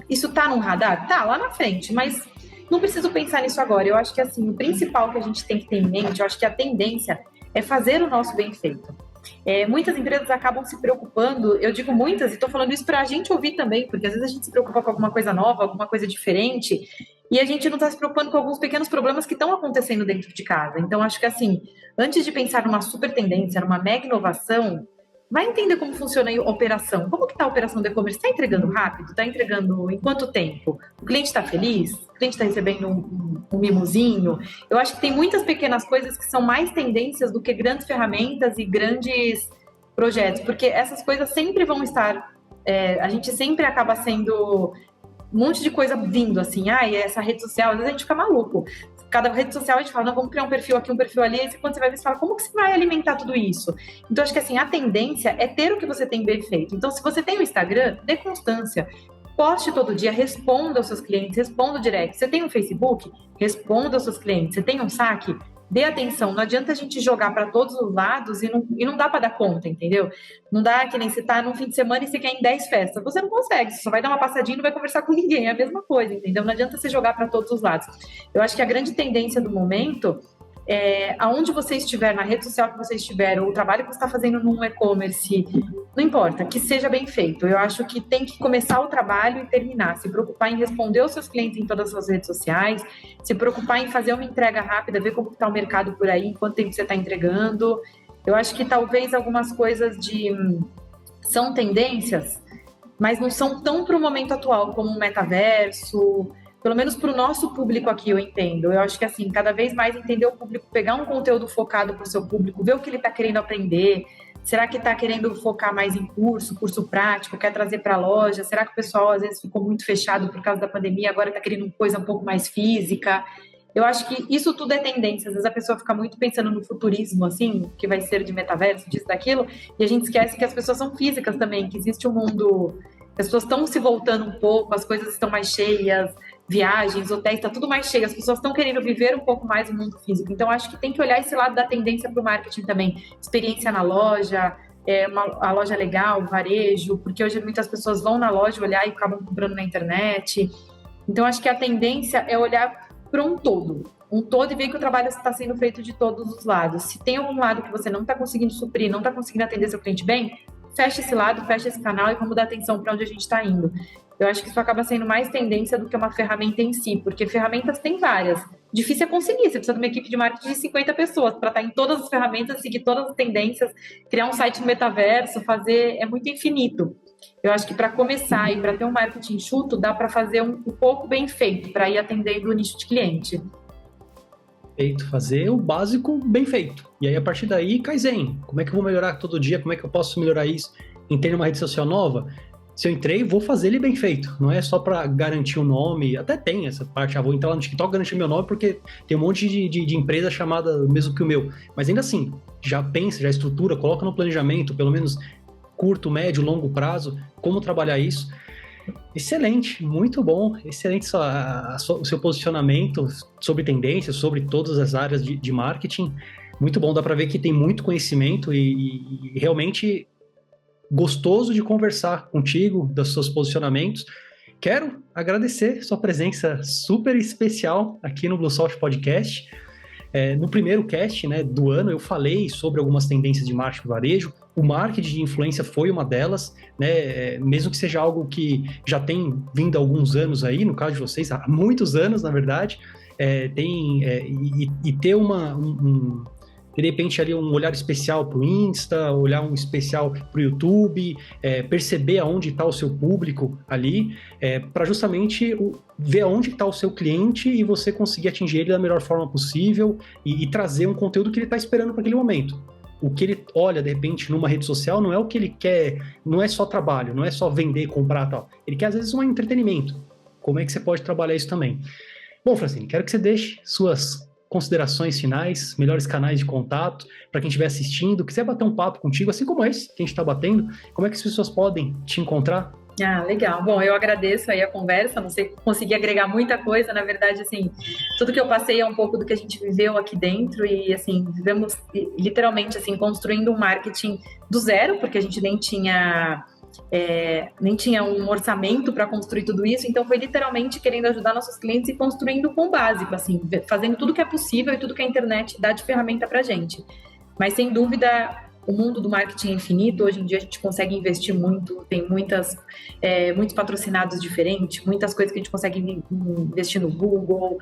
isso tá num radar? Tá, lá na frente, mas não preciso pensar nisso agora. Eu acho que, assim, o principal que a gente tem que ter em mente, eu acho que a tendência é fazer o nosso bem feito. Muitas empresas acabam se preocupando, eu digo muitas, e estou falando isso para a gente ouvir também, porque às vezes a gente se preocupa com alguma coisa nova, alguma coisa diferente, e a gente não está se preocupando com alguns pequenos problemas que estão acontecendo dentro de casa. Então, acho que assim, antes de pensar numa super tendência, numa mega inovação, vai entender como funciona a operação. Como que está a operação do e-commerce? Está entregando rápido? Está entregando em quanto tempo? O cliente está feliz? O cliente está recebendo um mimozinho? Eu acho que tem muitas pequenas coisas que são mais tendências do que grandes ferramentas e grandes projetos, porque essas coisas sempre vão estar... a gente sempre acaba sendo... um monte de coisa vindo, assim, essa rede social, às vezes a gente fica maluco. Cada rede social a gente fala, não, vamos criar um perfil aqui, um perfil ali, e quando você vai ver, você fala, como que você vai alimentar tudo isso? Então, acho que assim, a tendência é ter o que você tem bem feito. Então, se você tem o Instagram, dê constância. Poste todo dia, responda aos seus clientes, responda o direct. Você tem um Facebook? Responda aos seus clientes. Você tem um saque? Dê atenção. Não adianta a gente jogar para todos os lados e não dá para dar conta, entendeu? Não dá que nem você tá num fim de semana e você quer ir em 10 festas. Você não consegue, você só vai dar uma passadinha e não vai conversar com ninguém. É a mesma coisa, entendeu? Não adianta você jogar para todos os lados. Eu acho que a grande tendência do momento aonde você estiver, na rede social que você estiver, ou o trabalho que você está fazendo num e-commerce, não importa, que seja bem feito. Eu acho que tem que começar o trabalho e terminar, se preocupar em responder aos seus clientes em todas as suas redes sociais, se preocupar em fazer uma entrega rápida, ver como está o mercado por aí, quanto tempo você está entregando. Eu acho que talvez algumas coisas são tendências, mas não são tão para o momento atual, como o metaverso. Pelo menos para o nosso público aqui, eu entendo. Eu acho que, assim, cada vez mais entender o público, pegar um conteúdo focado para o seu público, ver o que ele está querendo aprender. Será que está querendo focar mais em curso prático, quer trazer para a loja? Será que o pessoal, às vezes, ficou muito fechado por causa da pandemia, agora está querendo coisa um pouco mais física? Eu acho que isso tudo é tendência. Às vezes a pessoa fica muito pensando no futurismo, assim, que vai ser de metaverso, disso, daquilo, e a gente esquece que as pessoas são físicas também, que existe um mundo... As pessoas estão se voltando um pouco, as coisas estão mais cheias, viagens, hotéis, está tudo mais cheio. As pessoas estão querendo viver um pouco mais o mundo físico. Então, acho que tem que olhar esse lado da tendência para o marketing também. Experiência na loja, a loja legal, varejo, porque hoje muitas pessoas vão na loja olhar e acabam comprando na internet. Então, acho que a tendência é olhar para um todo e ver que o trabalho está sendo feito de todos os lados. Se tem algum lado que você não está conseguindo suprir, não está conseguindo atender seu cliente bem, fecha esse lado, fecha esse canal e vamos dar atenção para onde a gente está indo. Eu acho que isso acaba sendo mais tendência do que uma ferramenta em si, porque ferramentas tem várias. Difícil é conseguir, você precisa de uma equipe de marketing de 50 pessoas para estar em todas as ferramentas, seguir todas as tendências, criar um site no metaverso, é muito infinito. Eu acho que para começar e para ter um marketing enxuto, dá para fazer um pouco bem feito, para ir atendendo o nicho de cliente. Feito, fazer o básico bem feito. E aí, a partir daí, Kaizen. Como é que eu vou melhorar todo dia? Como é que eu posso melhorar isso? Entrei numa rede social nova? Se eu entrei, vou fazer ele bem feito. Não é só para garantir o nome. Até tem essa parte. Vou entrar lá no TikTok garantir meu nome porque tem um monte de empresa chamada mesmo que o meu. Mas ainda assim, já pensa, já estrutura, coloca no planejamento, pelo menos curto, médio, longo prazo, como trabalhar isso. Excelente, muito bom, excelente o seu posicionamento sobre tendências, sobre todas as áreas de marketing, muito bom, dá para ver que tem muito conhecimento e realmente gostoso de conversar contigo, dos seus posicionamentos. Quero agradecer sua presença super especial aqui no BlueSoft Podcast. No primeiro cast, né, do ano, eu falei sobre algumas tendências de marketing varejo. O marketing de influência foi uma delas, né, mesmo que seja algo que já tem vindo há alguns anos aí, no caso de vocês, há muitos anos, na verdade, ter de repente ali um olhar especial para o Insta, olhar um especial para o YouTube, perceber aonde está o seu público ali, para justamente ver aonde está o seu cliente e você conseguir atingir ele da melhor forma possível e trazer um conteúdo que ele está esperando para aquele momento. O que ele olha, de repente, numa rede social não é o que ele quer, não é só trabalho, não é só vender, comprar e tal. Ele quer, às vezes, um entretenimento. Como é que você pode trabalhar isso também? Bom, Francine, quero que você deixe suas considerações finais, melhores canais de contato, para quem estiver assistindo, quiser bater um papo contigo, assim como esse que a gente está batendo, como é que as pessoas podem te encontrar? Legal. Bom, eu agradeço aí a conversa, não sei, consegui agregar muita coisa, na verdade, assim, tudo que eu passei é um pouco do que a gente viveu aqui dentro e, assim, vivemos literalmente, assim, construindo um marketing do zero, porque a gente nem tinha um orçamento para construir tudo isso, então foi literalmente querendo ajudar nossos clientes e construindo com o básico, assim, fazendo tudo que é possível e tudo que a internet dá de ferramenta para gente. Mas, sem dúvida, o mundo do marketing é infinito. Hoje em dia a gente consegue investir muito, tem muitos patrocinados diferentes, muitas coisas que a gente consegue investir no Google.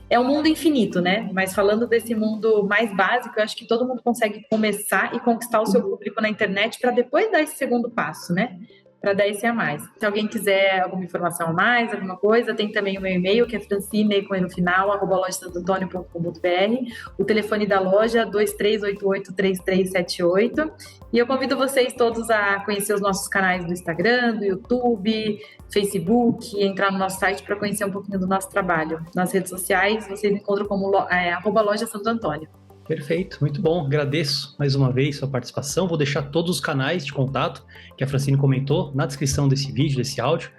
É um mundo infinito, né? Mas falando desse mundo mais básico, eu acho que todo mundo consegue começar e conquistar o seu público na internet para depois dar esse segundo passo, né? Para dar esse a mais. Se alguém quiser alguma informação a mais, alguma coisa, tem também o meu e-mail, que é francine, com e no final, @lojasantoantonio.com.br, o telefone da loja, 2388-3378, e eu convido vocês todos a conhecer os nossos canais do Instagram, do YouTube, Facebook, entrar no nosso site para conhecer um pouquinho do nosso trabalho. Nas redes sociais, vocês encontram como @loja Santo Antônio. Perfeito, muito bom. Agradeço mais uma vez sua participação. Vou deixar todos os canais de contato que a Francine comentou na descrição desse vídeo, desse áudio.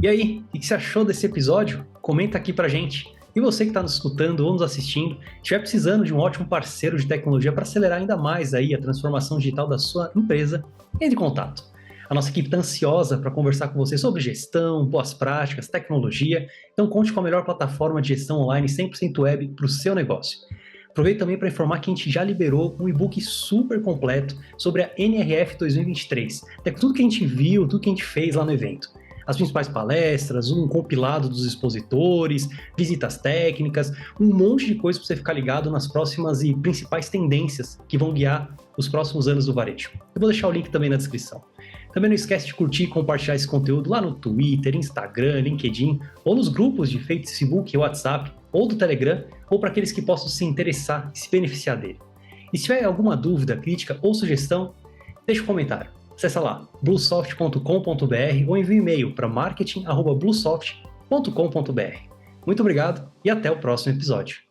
E aí, o que você achou desse episódio? Comenta aqui pra gente. E você que está nos escutando ou nos assistindo, estiver precisando de um ótimo parceiro de tecnologia para acelerar ainda mais aí a transformação digital da sua empresa, entre em contato. A nossa equipe está ansiosa para conversar com você sobre gestão, boas práticas, tecnologia, então conte com a melhor plataforma de gestão online 100% web para o seu negócio. Aproveito também para informar que a gente já liberou um e-book super completo sobre a NRF 2023. Tudo que a gente viu, tudo que a gente fez lá no evento. As principais palestras, um compilado dos expositores, visitas técnicas, um monte de coisa para você ficar ligado nas próximas e principais tendências que vão guiar os próximos anos do varejo. Eu vou deixar o link também na descrição. Também não esquece de curtir e compartilhar esse conteúdo lá no Twitter, Instagram, LinkedIn, ou nos grupos de Facebook, WhatsApp, ou do Telegram, ou para aqueles que possam se interessar e se beneficiar dele. E se tiver alguma dúvida, crítica ou sugestão, deixa um comentário. Acesse lá, bluesoft.com.br ou envie um e-mail para marketing@bluesoft.com.br. Muito obrigado e até o próximo episódio.